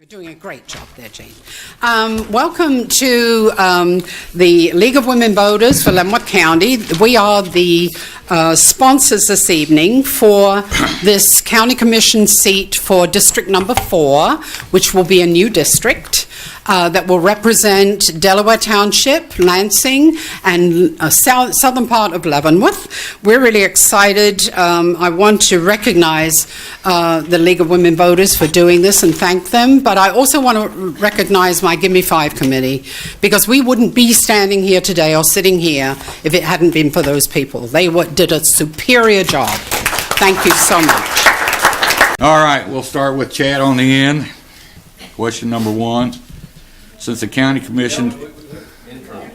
You're doing a great job there, Jane. Welcome to the League of Women Voters for Leavenworth County. We are the sponsors this evening for this County Commission seat for District Number 4, which will be a new district that will represent Delaware Township, Lansing, and southern part of Leavenworth. We're really excited. I want to recognize the League of Women Voters for doing this and thank them, but I also want to recognize my Give Me 5 committee, because we wouldn't be standing here today or sitting here if it hadn't been for those people. They did a superior job. Thank you so much. All right, we'll start with Chad on the end. Question number 1. Since the county commission...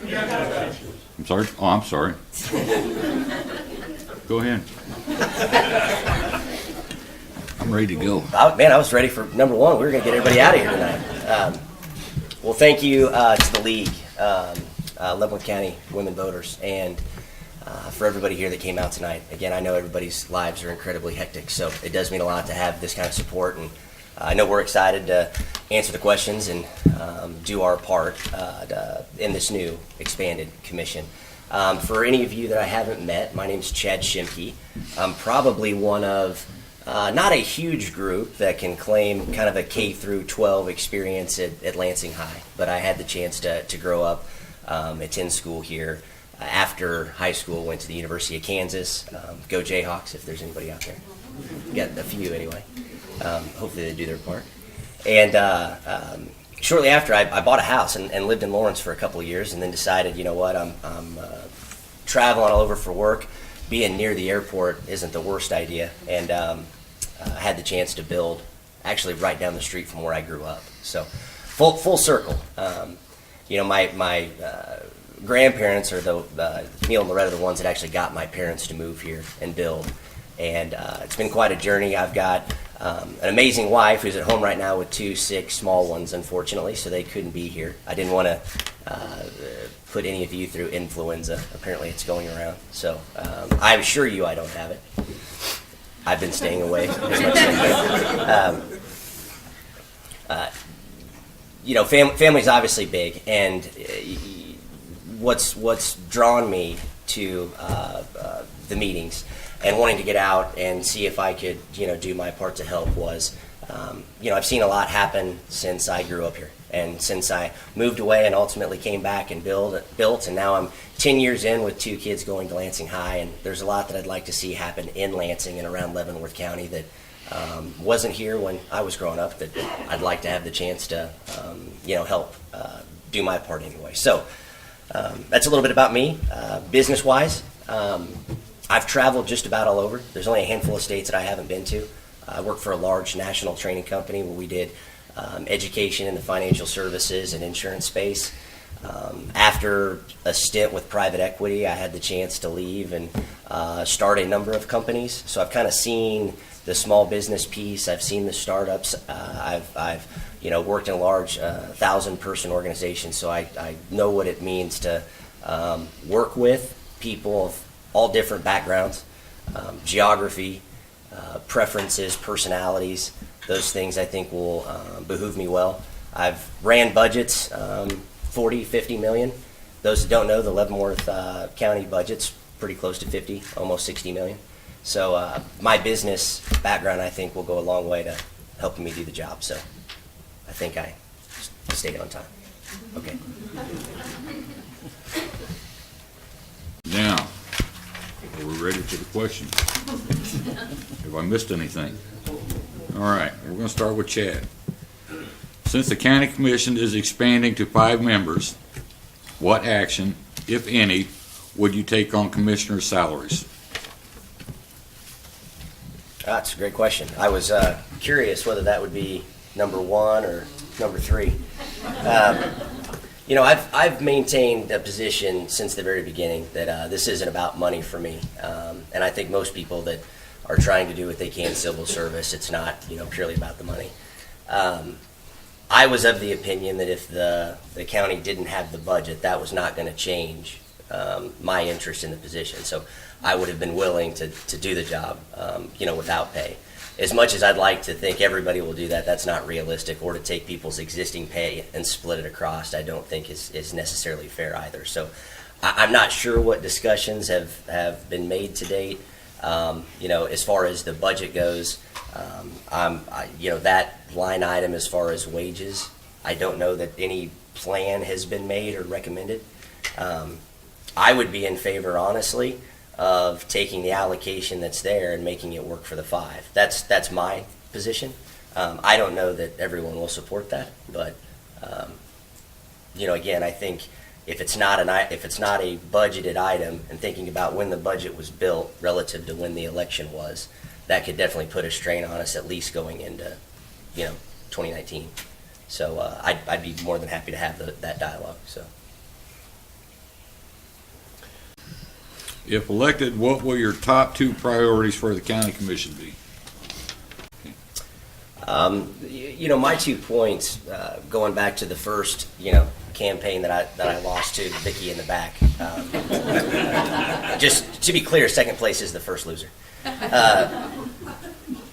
I'm sorry? Oh, I'm sorry. Go ahead. I'm ready to go. Man, I was ready for number 1. We were going to get everybody out of here tonight. Well, thank you to the League, Leavenworth County Women Voters, and for everybody here that came out tonight. Again, I know everybody's lives are incredibly hectic, so it does mean a lot to have this kind of support, and I know we're excited to answer the questions and do our part in this new expanded commission. For any of you that I haven't met, my name is Chad Schimke. I'm probably one of not a huge group that can claim kind of a K through 12 experience at Lansing High, but I had the chance to grow up, attend school here. After high school, went to the University of Kansas. Go Jayhawks, if there's anybody out there. Got a few anyway. Hopefully they do their part. And shortly after, I bought a house and lived in Lawrence for a couple of years, and then decided, you know what, I'm traveling all over for work. Being near the airport isn't the worst idea, and I had the chance to build actually right down the street from where I grew up. So full circle. You know, my grandparents are Neil and Loretta, the ones that actually got my parents to move here and build. And it's been quite a journey. I've got an amazing wife who's at home right now with 2 sick small ones, unfortunately, so they couldn't be here. I didn't want to put any of you through influenza. Apparently it's going around. So I assure you I don't have it. I've been staying away as much as I can. You know, family's obviously big, and what's drawn me to the meetings and wanting to get out and see if I could, you know, do my part to help was, you know, I've seen a lot happen since I grew up here, and since I moved away and ultimately came back and built, and now I'm 10 years in with 2 kids going to Lansing High, and there's a lot that I'd like to see happen in Lansing and around Leavenworth County that wasn't here when I was growing up, that I'd like to have the chance to, you know, help do my part anyway. So that's a little bit about me. Business-wise, I've traveled just about all over. There's only a handful of states that I haven't been to. I work for a large national training company where we did education in the financial services and insurance space. After a stint with private equity, I had the chance to leave and start a number of companies. So I've kind of seen the small business piece. I've seen the startups. I've you know, worked in large 1,000-person organizations, so I know what it means to work with people of all different backgrounds, geography, preferences, personalities. Those things I think will behoove me well. I've ran budgets, 40, 50 million. Those that don't know, the Leavenworth County budget's pretty close to 50, almost 60 million. So my business background, I think, will go a long way to helping me do the job. So I think I stayed on time. Okay. Now, are we ready for the questions? Have I missed anything? All right, we're going to start with Chad. Since the county commission is expanding to 5 members, what action, if any, would you take on commissioner salaries? That's a great question. I was curious whether that would be number 1 or number 3. You know, I've maintained a position since the very beginning that this isn't about money for me, and I think most people that are trying to do what they can in civil service, it's not, you know, purely about the money. I was of the opinion that if the county didn't have the budget, that was not going to change my interest in the position. So I would have been willing to do the job, you know, without pay. as much as I'd like to think everybody will do that, that's not realistic. Or to take people's existing pay and split it across, I don't think is necessarily fair either. So I'm not sure what discussions have been made to date. As far as the budget goes, that line item as far as wages, I don't know that any plan has been made or recommended. I would be in favor, honestly, of taking the allocation that's there and making it work for the 5. That's my position. I don't know that everyone will support that, but again, I think if it's not a budgeted item, and thinking about when the budget was built relative to when the election was, that could definitely put a strain on us, at least going into 2019. So I'd be more than happy to have that dialogue. So. If elected, what will your top 2 priorities for the county commission be? My 2 points, going back to the first, campaign that I lost to Vicky in the back. Just to be clear, second place is the first loser.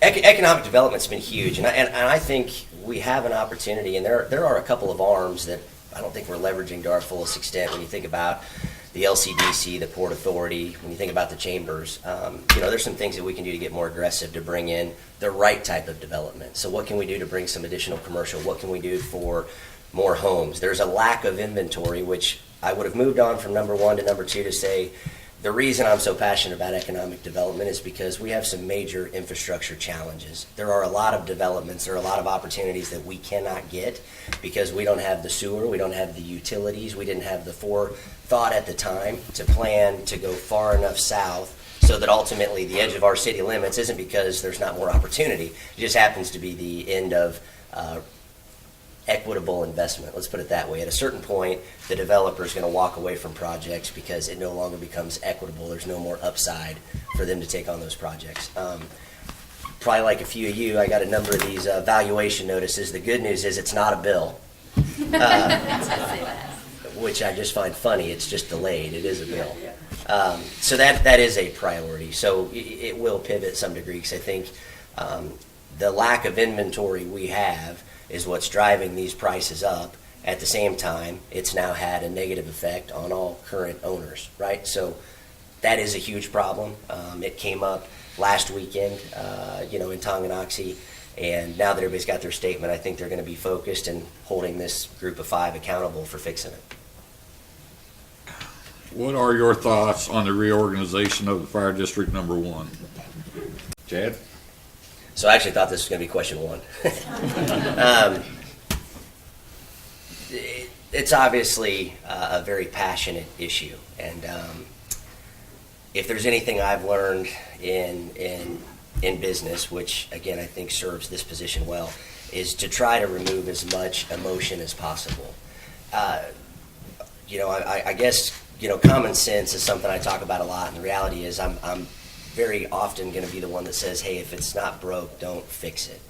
Economic development's been huge, and I think we have an opportunity, and there are a couple of arms that I don't think we're leveraging to our fullest extent when you think about the LCDC, the Port Authority, when you think about the chambers. There's some things that we can do to get more aggressive to bring in the right type of development. So what can we do to bring some additional commercial? What can we do for more homes? There's a lack of inventory, which I would have moved on from number 1 to number 2 to say, the reason I'm so passionate about economic development is because we have some major infrastructure challenges. There are a lot of developments, there are a lot of opportunities that we cannot get because we don't have the sewer, we don't have the utilities, we didn't have the forethought at the time to plan to go far enough south so that ultimately the edge of our city limits isn't because there's not more opportunity. It just happens to be the end of equitable investment, let's put it that way. At a certain point, the developer is going to walk away from projects because it no longer becomes equitable. There's no more upside for them to take on those projects. Probably like a few of you, I got a number of these valuation notices. The good news is it's not a bill, which I just find funny. It's just delayed. It is a bill. So that is a priority. So it will pivot some degree because I think the lack of inventory we have is what's driving these prices up. At the same time, it's now had a negative effect on all current owners, right? So that is a huge problem. It came up last weekend, in Tonganoxie, and now that everybody's got their statement, I think they're going to be focused and holding this group of 5 accountable for fixing it. What are your thoughts on the reorganization of the fire district number 1? Chad? So I actually thought this was going to be question 1. It's obviously a very passionate issue, and if there's anything I've learned in business, which again I think serves this position well, is to try to remove as much emotion as possible. I guess common sense is something I talk about a lot, and the reality is I'm very often going to be the one that says, hey, if it's not broke, don't fix it.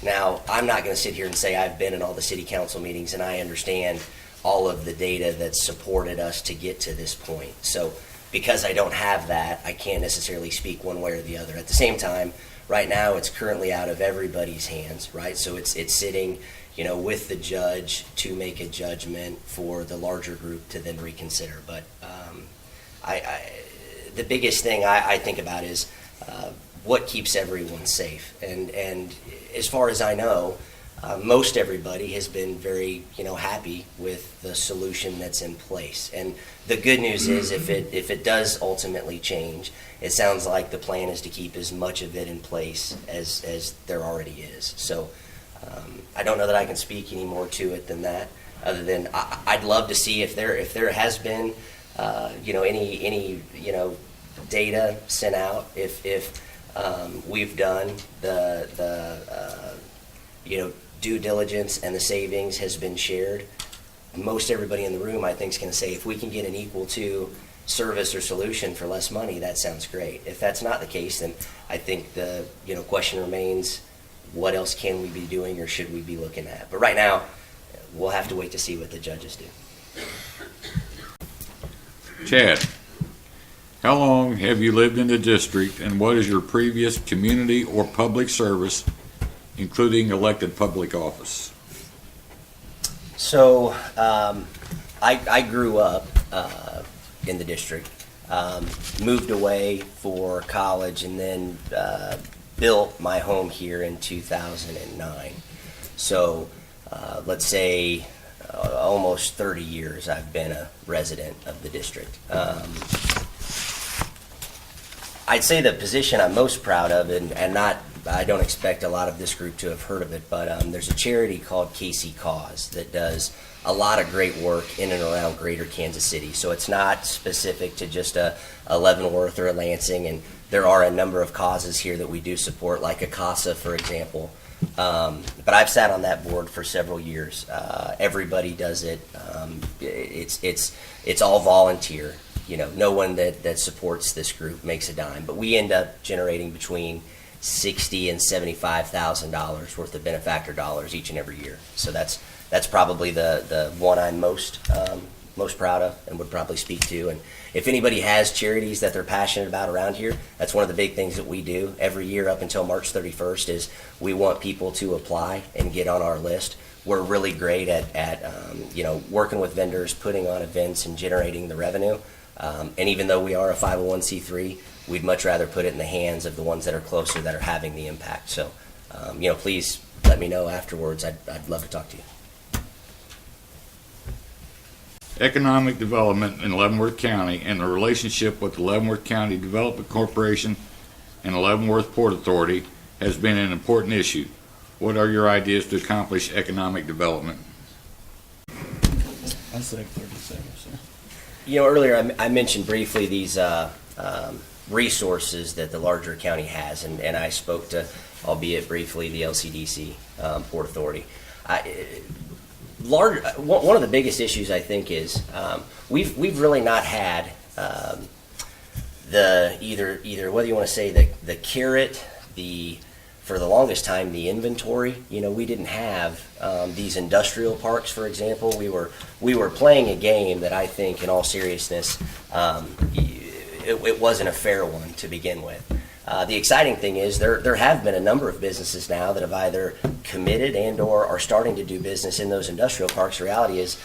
Now, I'm not going to sit here and say I've been in all the city council meetings and I understand all of the data that supported us to get to this point. So because I don't have that, I can't necessarily speak one way or the other. At the same time, right now it's currently out of everybody's hands, right? So it's sitting, with the judge to make a judgment for the larger group to then reconsider. But the biggest thing I think about is what keeps everyone safe. And as far as I know, most everybody has been very happy with the solution that's in place. And the good news is if it does ultimately change, it sounds like the plan is to keep as much of it in place as there already is. So I don't know that I can speak any more to it than that, other than I'd love to see if there has been any data sent out, if we've done the due diligence and the savings has been shared. Most everybody in the room, I think, is going to say if we can get an equal to service or solution for less money, that sounds great. If that's not the case, then I think the question remains, what else can we be doing or should we be looking at? But right now, we'll have to wait to see what the judges do. Chad, How long have you lived in the district, and what is your previous community or public service, including elected public office? So I grew up in the district, moved away for college, and then built my home here in 2009. So let's say almost 30 years I've been a resident of the district. I'd say the position I'm most proud of, and not, I don't expect a lot of this group to have heard of it, but there's a charity called Casey Cause that does a lot of great work in and around greater Kansas City. So it's not specific to just a Leavenworth or a Lansing, and there are a number of causes here that we do support, like a CASA, for example. But I've sat on that board for several years. Everybody does it. It's all volunteer. You know, no one that supports this group makes a dime, but we end up generating between $60,000 and $75,000 worth of benefactor dollars each and every year. So that's probably the one I'm most proud of and would probably speak to. And if anybody has charities that they're passionate about around here, that's one of the big things that we do every year up until March 31st is we want people to apply and get on our list. We're really great at working with vendors, putting on events, and generating the revenue. And even though we are a 501c3, we'd much rather put it in the hands of the ones that are closer, that are having the impact. So, please let me know afterwards. I'd love to talk to you. Economic development in Leavenworth County and the relationship with the Leavenworth County Development Corporation and the Leavenworth Port Authority has been an important issue. What are your ideas to accomplish economic development? I say 30 seconds, sir. Earlier I mentioned briefly these resources that the larger county has, and I spoke to, albeit briefly, the LCDC Port Authority. One of the biggest issues I think is we've really not had the either whether you want to say the carrot, for the longest time, the inventory. We didn't have these industrial parks, for example. We were playing a game that I think, in all seriousness, it wasn't a fair one to begin with. The exciting thing is there have been a number of businesses now that have either committed and or are starting to do business in those industrial parks. The reality is,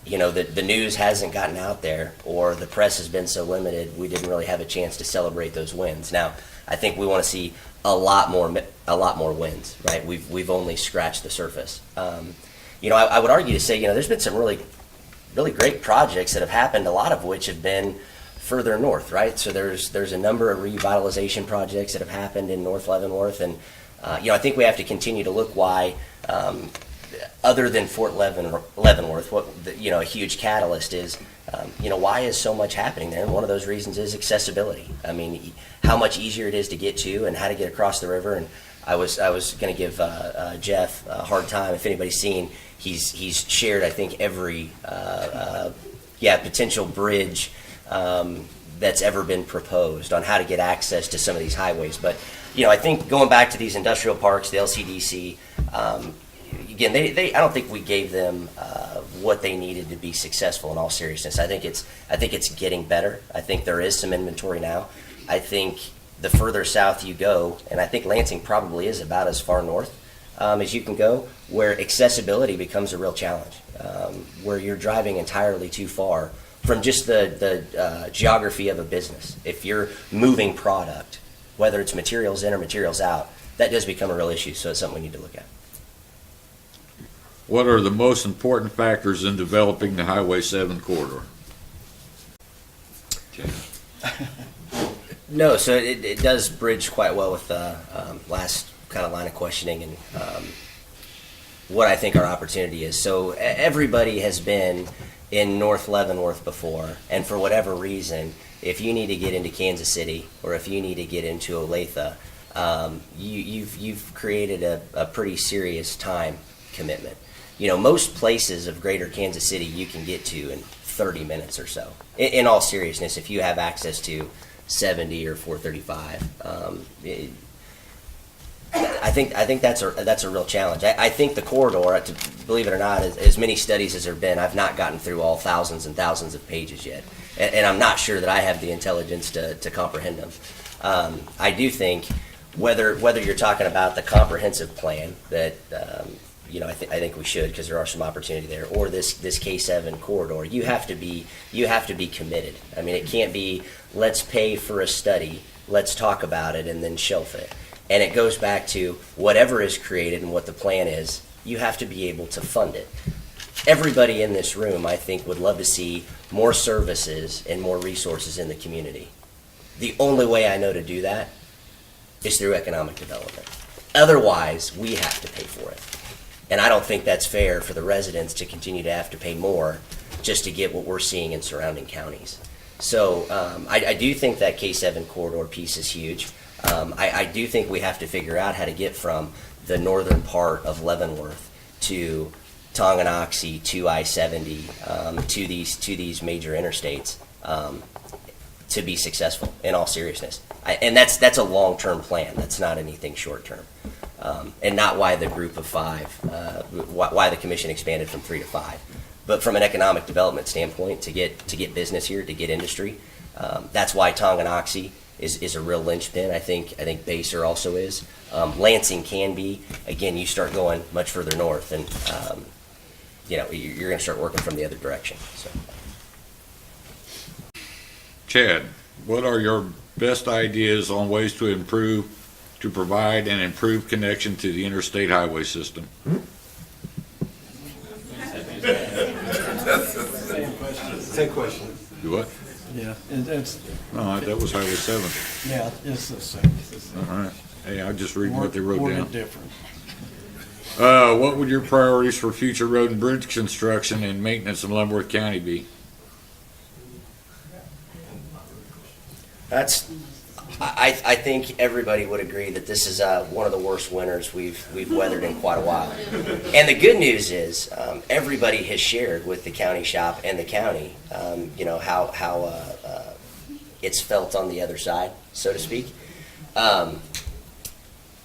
the news hasn't gotten out there, or the press has been so limited, we didn't really have a chance to celebrate those wins. Now, I think we want to see a lot more wins, right? We've only scratched the surface. I would argue to say, there's been some really great projects that have happened, a lot of which have been further north, right? So there's a number of revitalization projects that have happened in North Leavenworth, and I think we have to continue to look why, other than Fort Leavenworth, a huge catalyst is, why is so much happening there? And one of those reasons is accessibility. I mean, how much easier it is to get to and how to get across the river. And I was going to give Jeff a hard time. If anybody's seen, he's shared, I think, every potential bridge that's ever been proposed on how to get access to some of these highways. But I think going back to these industrial parks, the LCDC, again, I don't think we gave them what they needed to be successful. In all seriousness, I think it's getting better. I think there is some inventory now. I think the further south you go, and I think Lansing probably is about as far north as you can go, where accessibility becomes a real challenge, where you're driving entirely too far from just the geography of a business. If you're moving product, whether it's materials in or materials out, that does become a real issue. So it's something we need to look at. What are the most important factors in developing the Highway 7 corridor? No, so it does bridge quite well with the last kind of line of questioning and what I think our opportunity is. So everybody has been in North Leavenworth before, and for whatever reason, if you need to get into Kansas City or if you need to get into Olathe, you've created a pretty serious time commitment. Most places of greater Kansas City you can get to in 30 minutes or so. In all seriousness, if you have access to 70 or 435, I think that's a real challenge. I think the corridor, believe it or not, as many studies as there have been, I've not gotten through all thousands and thousands of pages yet. and I'm not sure that I have the intelligence to comprehend them. I do think whether you're talking about the comprehensive plan that I think we should, because there are some opportunity there, or this K7 corridor, you have to be committed. I mean, it can't be let's pay for a study, let's talk about it, and then shelf it. And it goes back to whatever is created and what the plan is, you have to be able to fund it. Everybody in this room, I think, would love to see more services and more resources in the community. The only way I know to do that is through economic development. Otherwise, we have to pay for it. And I don't think that's fair for the residents to continue to have to pay more just to get what we're seeing in surrounding counties. So I do think that K7 corridor piece is huge. I do think we have to figure out how to get from the northern part of Leavenworth to Tonganoxie, to I-70, to these major interstates to be successful, in all seriousness. And that's a long-term plan. That's not anything short-term. And not why the group of five, why the commission expanded from 3 to 5. But from an economic development standpoint, to get business here, to get industry, that's why Tonganoxie is a real linchpin. I think Baser also is. Lansing can be. Again, you start going much further north, and you're going to start working from the other direction. So. Chad, what are your best ideas on ways to provide an improved connection to the interstate highway system? Same question. Do what? Yeah, it's, No, that was Highway 7. yeah, it's the same. All right. Hey, I just read what they wrote Worded down. different. What would your priorities for future road and bridge construction and maintenance in Leavenworth County be? I think everybody would agree that this is one of the worst winters we've weathered in quite a while. And the good news is everybody has shared with the county shop and the county, how it's felt on the other side, so to speak.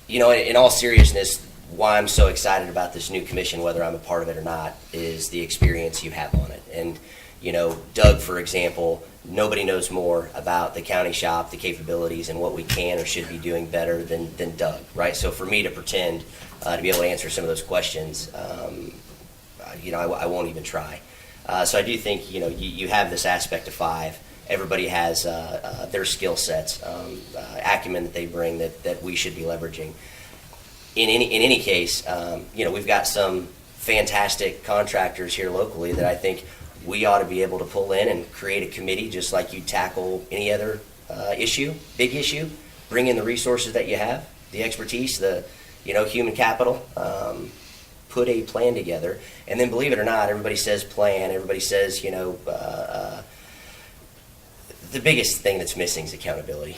In all seriousness, why I'm so excited about this new commission, whether I'm a part of it or not, is the experience you have on it. And Doug, for example, nobody knows more about the county shop, the capabilities, and what we can or should be doing better than Doug, right? So for me to pretend to be able to answer some of those questions, I won't even try. So I do think, you have this aspect of 5. Everybody has their skill sets, acumen that they bring that we should be leveraging. In any case, we've got some fantastic contractors here locally that I think we ought to be able to pull in and create a committee just like you tackle any other big issue. Bring in the resources that you have, the expertise, the human capital. Put a plan together, and then believe it or not, everybody says plan. Everybody says the biggest thing that's missing is accountability.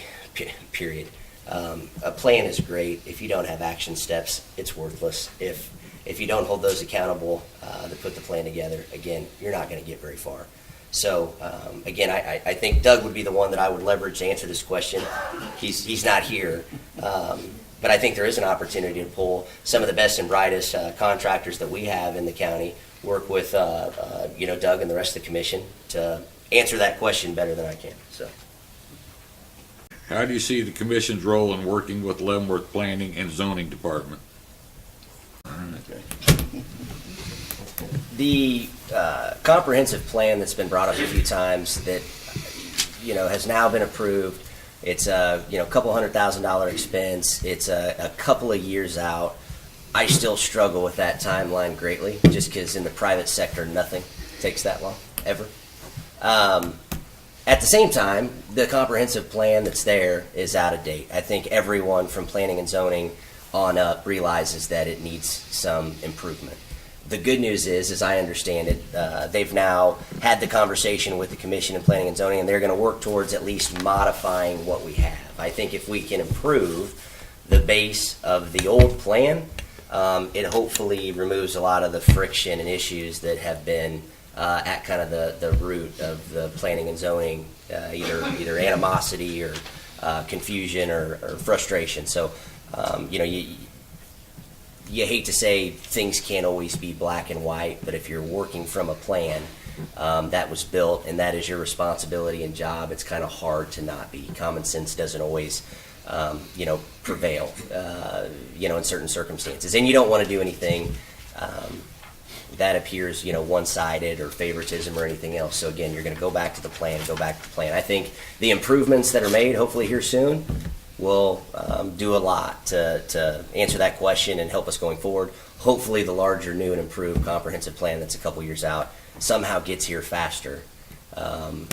Period. A plan is great. If you don't have action steps, it's worthless. If you don't hold those accountable to put the plan together, again, you're not going to get very far. So, again, I think Doug would be the one that I would leverage to answer this question. He's not here. But I think there is an opportunity to pull some of the best and brightest contractors that we have in the county, work with Doug and the rest of the commission to answer that question better than I can. So. How do you see the commission's role in working with Leavenworth Planning and Zoning Department? The comprehensive plan that's been brought up a few times that has now been approved. It's a couple $100,000 expense. It's a couple of years out. I still struggle with that timeline greatly, just because in the private sector nothing takes that long ever. At the same time, the comprehensive plan that's there is out of date. I think everyone from planning and zoning on up realizes that it needs some improvement. The good news is, as I understand it, they've now had the conversation with the Commission in Planning and Zoning, and they're going to work towards at least modifying what we have. I think if we can improve the base of the old plan, it hopefully removes a lot of the friction and issues that have been at kind of the root of the planning and zoning, either animosity or confusion or frustration. So, you hate to say things can't always be black and white, but if you're working from a plan that was built and that is your responsibility and job, it's kind of hard to not be. Common sense doesn't always, prevail, in certain circumstances. And you don't want to do anything that appears, one-sided or favoritism or anything else. So again, you're going to go back to the plan, I think the improvements that are made, hopefully here soon, will do a lot to answer that question and help us going forward. Hopefully the larger, new, and improved comprehensive plan that's a couple years out somehow gets here faster. But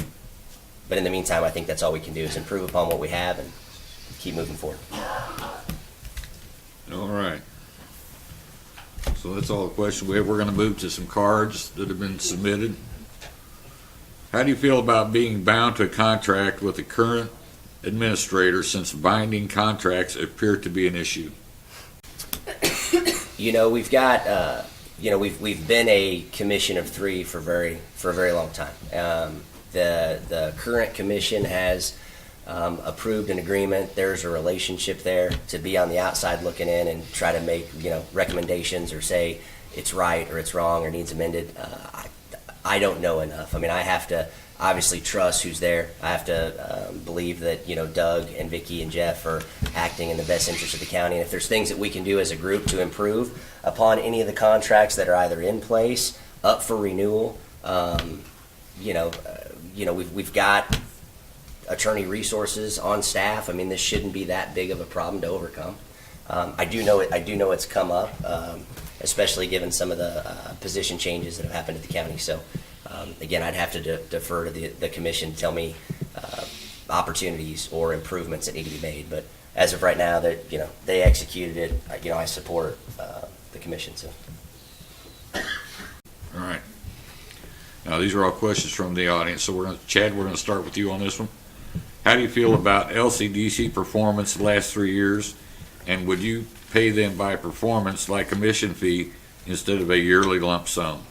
in the meantime, I think that's all we can do is improve upon what we have and keep moving forward. All right. So that's all the questions we have. We're going to move to some cards that have been submitted. How do you feel about being bound to a contract with the current administrator since binding contracts appear to be an issue? We've got, we've been a commission of three for a very long time. The current commission has approved an agreement. There's a relationship there. To be on the outside looking in and try to make recommendations or say it's right or it's wrong or needs amended, I don't know enough. I mean, I have to obviously trust who's there. I have to believe that Doug and Vicky and Jeff are acting in the best interest of the county. And if there's things that we can do as a group to improve upon any of the contracts that are either in place, up for renewal, we've got attorney resources on staff. I mean, this shouldn't be that big of a problem to overcome. I do know it's come up, especially given some of the position changes that have happened at the county. So, again, I'd have to defer to the commission to tell me opportunities or improvements that need to be made. But as of right now, that they executed it. I support the commission. So. All right. Now, these are all questions from the audience. So, Chad, we're going to start with you on this one. How do you feel about LCDC performance the last 3 years, and would you pay them by performance like commission fee instead of a yearly lump sum?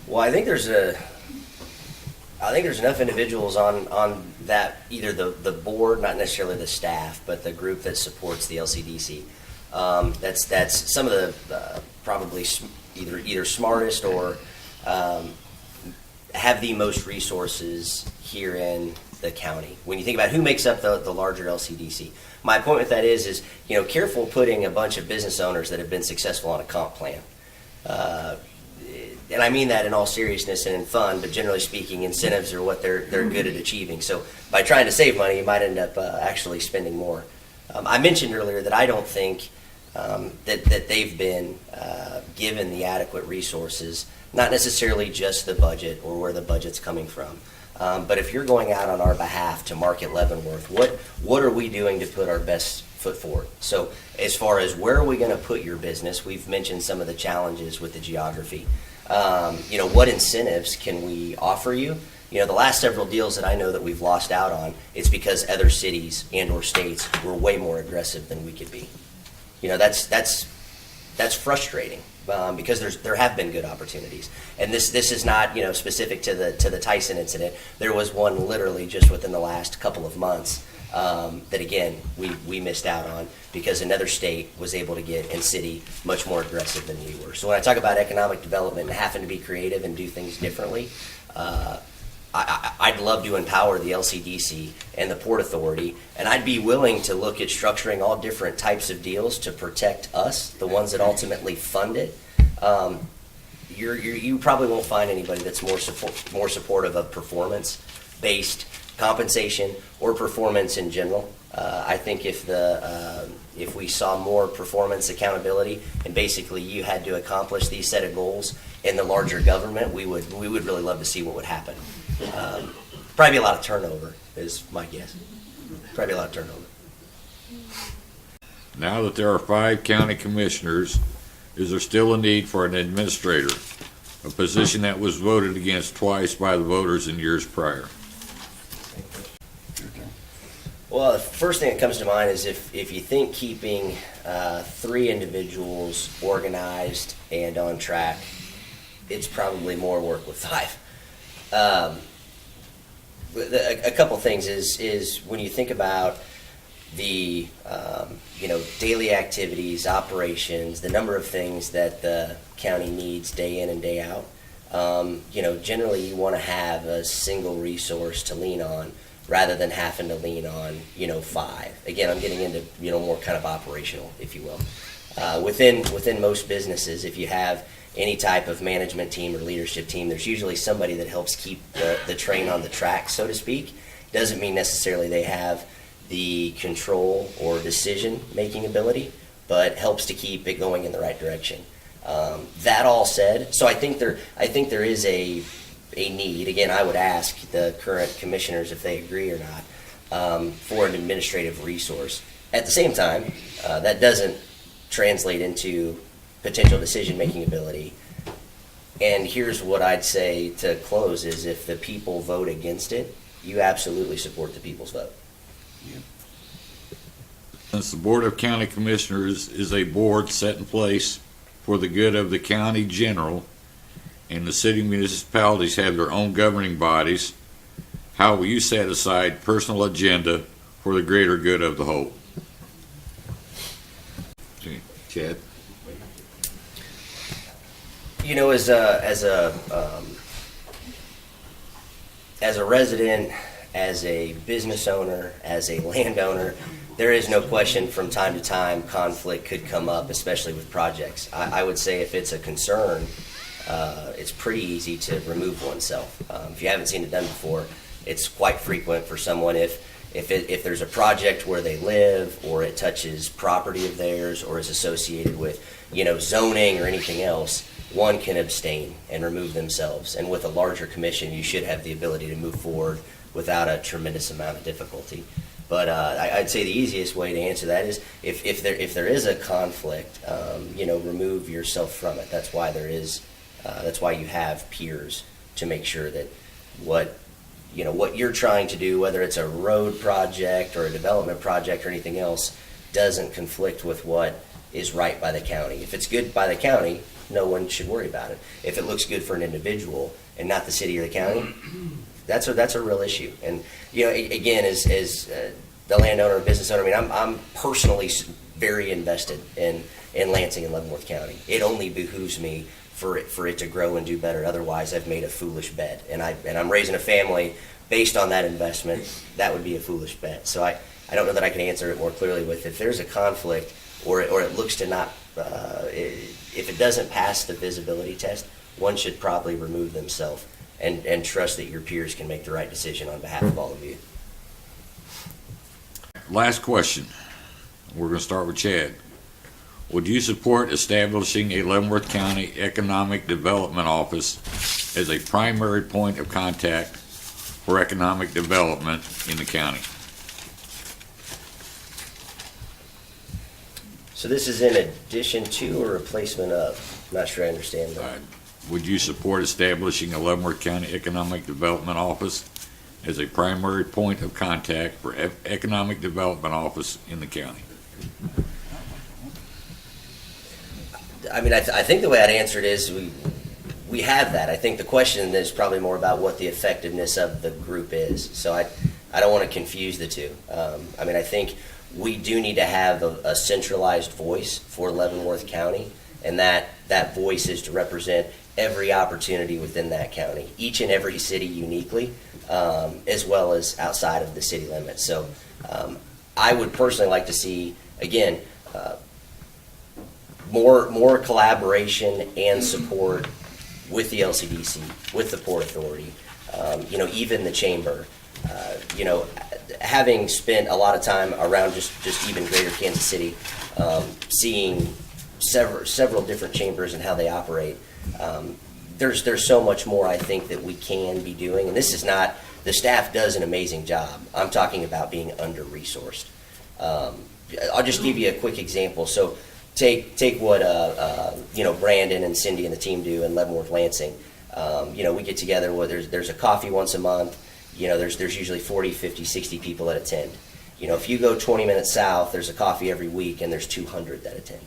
Well, I think there's enough individuals on that, either the board, not necessarily the staff, but the group that supports the LCDC. That's some of the probably either smartest or have the most resources here in the county. When you think about who makes up the larger LCDC, my point with that is careful putting a bunch of business owners that have been successful on a comp plan. And I mean that in all seriousness and in fun, but generally speaking, incentives are what they're good at achieving. So by trying to save money, you might end up actually spending more. I mentioned earlier that I don't think that they've been given the adequate resources, not necessarily just the budget or where the budget's coming from. But if you're going out on our behalf to market Leavenworth, what are we doing to put our best foot forward? So as far as where are we going to put your business, we've mentioned some of the challenges with the geography. What incentives can we offer you? The last several deals that I know that we've lost out on, it's because other cities and or states were way more aggressive than we could be. That's frustrating. Because there have been good opportunities, and this is not specific to the Tyson incident. There was one literally just within the last couple of months that again we missed out on because another state was able to get in city much more aggressive than we were. So when I talk about economic development and having to be creative and do things differently, I'd love to empower the LCDC and the Port Authority, and I'd be willing to look at structuring all different types of deals to protect us, the ones that ultimately fund it. You probably won't find anybody that's more supportive of performance-based compensation or performance in general. I think if we saw more performance accountability and basically you had to accomplish these set of goals in the larger government, we would really love to see what would happen. Probably a lot of turnover is my guess. Probably a lot of turnover. Now that there are 5 county commissioners, is there still a need for an administrator, a position that was voted against twice by the voters in years prior? Well, the first thing that comes to mind is if you think keeping 3 individuals organized and on track, it's probably more work with 5. A couple things is when you think about the daily activities, operations, the number of things that the county needs day in and day out. Generally you want to have a single resource to lean on rather than having to lean on, 5. Again, I'm getting into, more kind of operational, if you will. Within most businesses, if you have any type of management team or leadership team, there's usually somebody that helps keep the train on the track, so to speak. Doesn't mean necessarily they have the control or decision-making ability, but helps to keep it going in the right direction. That all said, so I think there is a need. Again, I would ask the current commissioners if they agree or not for an administrative resource. At the same time, that doesn't translate into potential decision-making ability. And here's what I'd say to close is if the people vote against it, you absolutely support the people's vote. Since the Board of County Commissioners is a board set in place for the good of the county general, and the city municipalities have their own governing bodies, how will you set aside personal agenda for the greater good of the whole? Okay, Chad? As a resident, as a business owner, as a landowner, there is no question from time to time conflict could come up, especially with projects. I would say if it's a concern, it's pretty easy to remove oneself. If you haven't seen it done before, it's quite frequent for someone if there's a project where they live or it touches property of theirs or is associated with zoning or anything else, one can abstain and remove themselves. And with a larger commission, you should have the ability to move forward without a tremendous amount of difficulty. But I'd say the easiest way to answer that is if there is a conflict, remove yourself from it. That's why that's why you have peers to make sure that what you're trying to do, whether it's a road project or a development project or anything else, doesn't conflict with what is right by the county. If it's good by the county, no one should worry about it. If it looks good for an individual and not the city or the county, that's a real issue. And again, as the landowner or business owner, I'm personally very invested in Lansing and Leavenworth County. It only behooves me for it to grow and do better. Otherwise, I've made a foolish bet, and I'm raising a family based on that investment. That would be a foolish bet. So I don't know that I can answer it more clearly with if there's a conflict or it looks to not. If it doesn't pass the visibility test, one should probably remove themselves and trust that your peers can make the right decision on behalf of all of you. Last question. We're going to start with Chad. Would you support establishing a Leavenworth County Economic Development Office as a primary point of contact for economic development in the county? So this is in addition to or replacement of? I'm not sure I understand that. Would you support establishing a Leavenworth County Economic Development Office as a primary point of contact for economic development office in the county? I think the way I'd answer it is we have that. I think the question is probably more about what the effectiveness of the group is. So I don't want to confuse the two. I think we do need to have a centralized voice for Leavenworth County, and that voice is to represent every opportunity within that county, each and every city uniquely, as well as outside of the city limits. So I would personally like to see, again, more collaboration and support with the LCDC, with the Port Authority, even the chamber. Having spent a lot of time around just even greater Kansas City, seeing several different chambers and how they operate, there's so much more I think that we can be doing. And this is not, the staff does an amazing job. I'm talking about being under-resourced. I'll just give you a quick example. So take what Brandon and Cindy and the team do in Leavenworth Lansing. We get together where there's a coffee once a month. There's usually 40, 50, 60 people that attend. If you go 20 minutes south, there's a coffee every week and there's 200 that attend.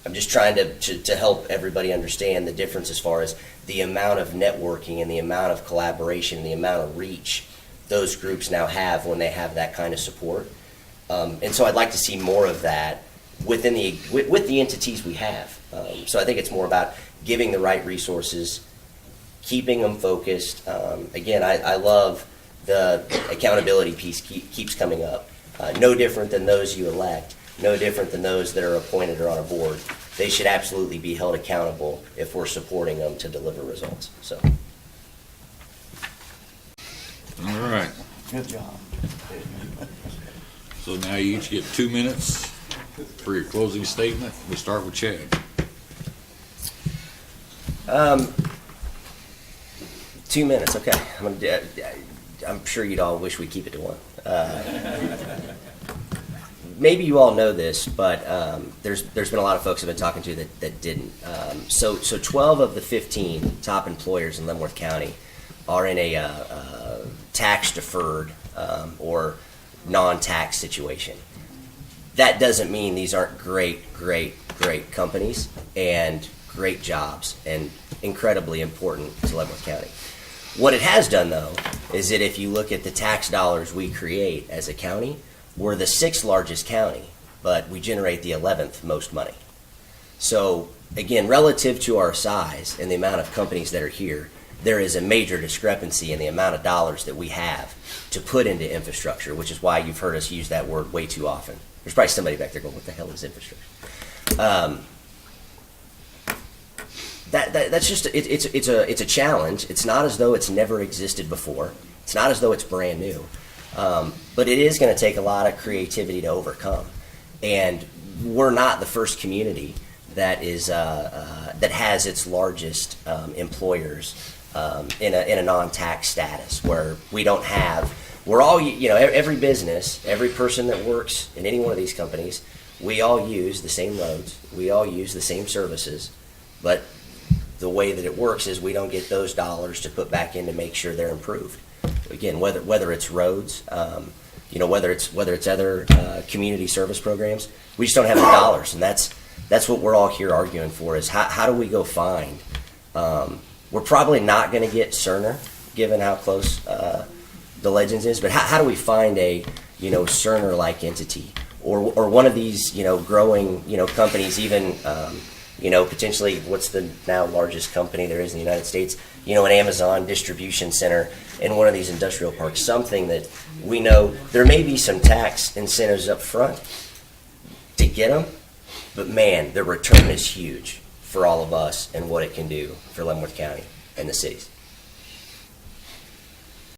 I'm just trying to help everybody understand the difference as far as the amount of networking and the amount of collaboration and the amount of reach those groups now have when they have that kind of support. And so I'd like to see more of that within with the entities we have. So I think it's more about giving the right resources, keeping them focused. Again, I love the accountability piece keeps coming up. No different than those you elect, no different than those that are appointed or on a board. They should absolutely be held accountable if we're supporting them to deliver results. So. All right. Good job. So now you each get 2 minutes for your closing statement. We'll start with Chad. 2 minutes, okay. I'm sure you'd all wish we keep it to one. Maybe you all know this, but there's been a lot of folks I've been talking to that didn't. So 12 of the 15 top employers in Leavenworth County are in a tax-deferred or non-tax situation. That doesn't mean these aren't great companies and great jobs and incredibly important to Leavenworth County. What it has done, though, is that if you look at the tax dollars we create as a county, we're the 6th largest county, but we generate the 11th most money. So, again, relative to our size and the amount of companies that are here, there is a major discrepancy in the amount of dollars that we have to put into infrastructure, which is why you've heard us use that word way too often. There's probably somebody back there going, what the hell is infrastructure? That's just it's a challenge. It's not as though it's never existed before. It's not as though it's brand new, but it is going to take a lot of creativity to overcome. And we're not the first community that is that has its largest employers in a non-tax status where we don't have. We're all every business, every person that works in any one of these companies, we all use the same roads, we all use the same services, but the way that it works is we don't get those dollars to put back in to make sure they're improved. Again, whether it's roads, whether it's other community service programs, we just don't have the dollars, and that's what we're all here arguing for. Is how do we go find? We're probably not going to get Cerner, given how close the Legends is, but how do we find a Cerner-like entity or one of these growing companies, even potentially what's the now largest company there is in the United States, an Amazon distribution center in one of these industrial parks, something that we know there may be some tax incentives up front to get them, but man, the return is huge for all of us and what it can do for Leavenworth County and the cities.